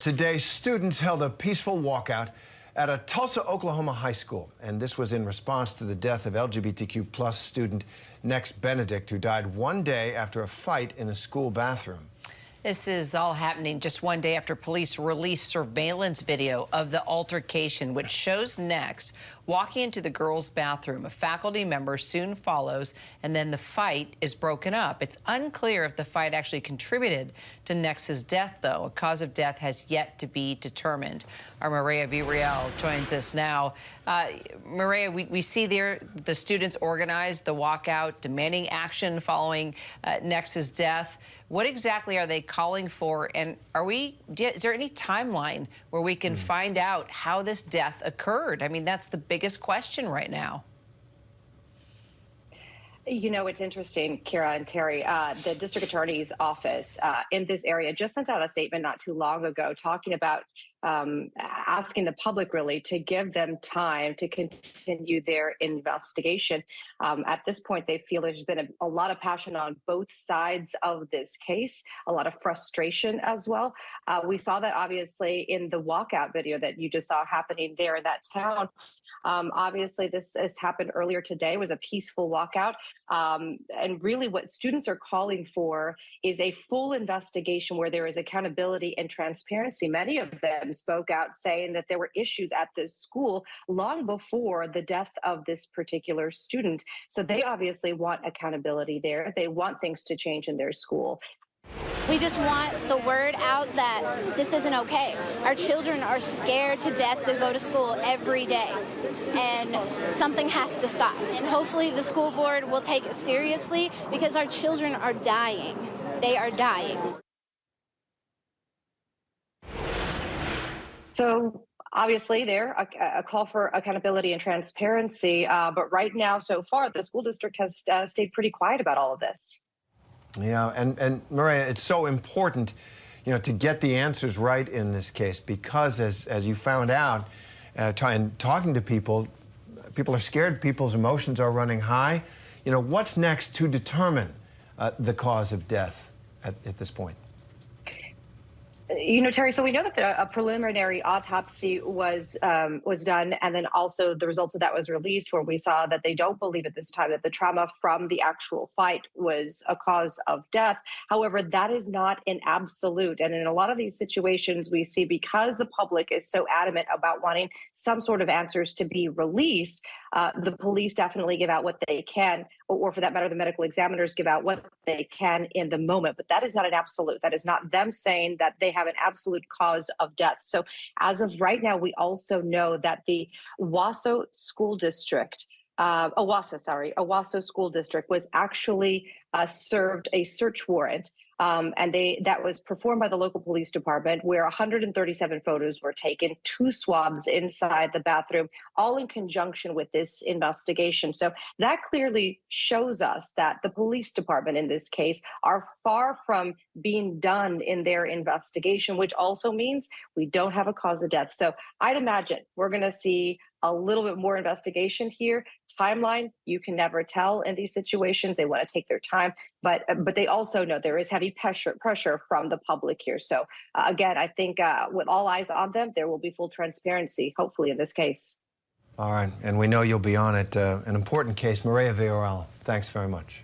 Today, students held a peaceful walkout at a Tulsa, Oklahoma high school, and this was in response to the death of LGBTQ plus student Nex Benedict, who died one day after a fight in a school bathroom. This is all happening just one day after police released surveillance video of the altercation, which shows Nex walking into the girls' bathroom. A faculty member soon follows, and then the fight is broken up. It's unclear if the fight actually contributed to Nex's death, though. A cause of death has yet to be determined. Our Maria Villarreal joins us now. Maria, we see there the students organized the walkout, demanding action following Nex's death. What exactly are they calling for? And is there any timeline where we can find out how this death occurred? I mean, that's the biggest question right now. You know, it's interesting, Kira and Terry. The district attorney's office in this area just sent out a statement not too long ago talking about asking the public really to give them time to continue their investigation. At this point, they feel there's been a lot of passion on both sides of this case, a lot of frustration as well. We saw that obviously in the walkout video that you just saw happening there in that town. Obviously, this has happened earlier today. It was a peaceful walkout. And really what students are calling for is a full investigation where there is accountability and transparency. Many of them spoke out saying that there were issues at this school long before the death of this particular student. So they obviously want accountability there. They want things to change in their school. We just want the word out that this isn't okay. Our children are scared to death to go to school every day, and something has to stop. And hopefully the school board will take it seriously because our children are dying. They are dying. So obviously there, a call for accountability and transparency, but right now, so far, the school district has stayed pretty quiet about all of this. Yeah, and Maria, it's so important, you know, to get the answers right in this case because, as you found out, talking to people, people are scared, people's emotions are running high. You know, what's next to determine the cause of death at this point? You know, Terry, so we know that a preliminary autopsy was done, and then also the results of that was released, where we saw that they don't believe at this time that the trauma from the actual fight was a cause of death. However, that is not an absolute. And in a lot of these situations, we see because the public is so adamant about wanting some sort of answers to be released, the police definitely give out what they can, or for that matter, the medical examiners give out what they can in the moment. But that is not an absolute. That is not them saying that they have an absolute cause of death. So as of right now, we also know that the Owasso School District, Owasso School District was actually served a search warrant. And that was performed by the local police department, where 137 photos were taken, 2 swabs inside the bathroom, all in conjunction with this investigation. So that clearly shows us that the police department in this case are far from being done in their investigation, which also means we don't have a cause of death. So I'd imagine we're going to see a little bit more investigation here. Timeline, you can never tell in these situations. They want to take their time, but they also know there is heavy pressure from the public here. So again, I think with all eyes on them, there will be full transparency, hopefully, in this case. All right, and we know you'll be on it. An important case. Maria Villarreal, thanks very much.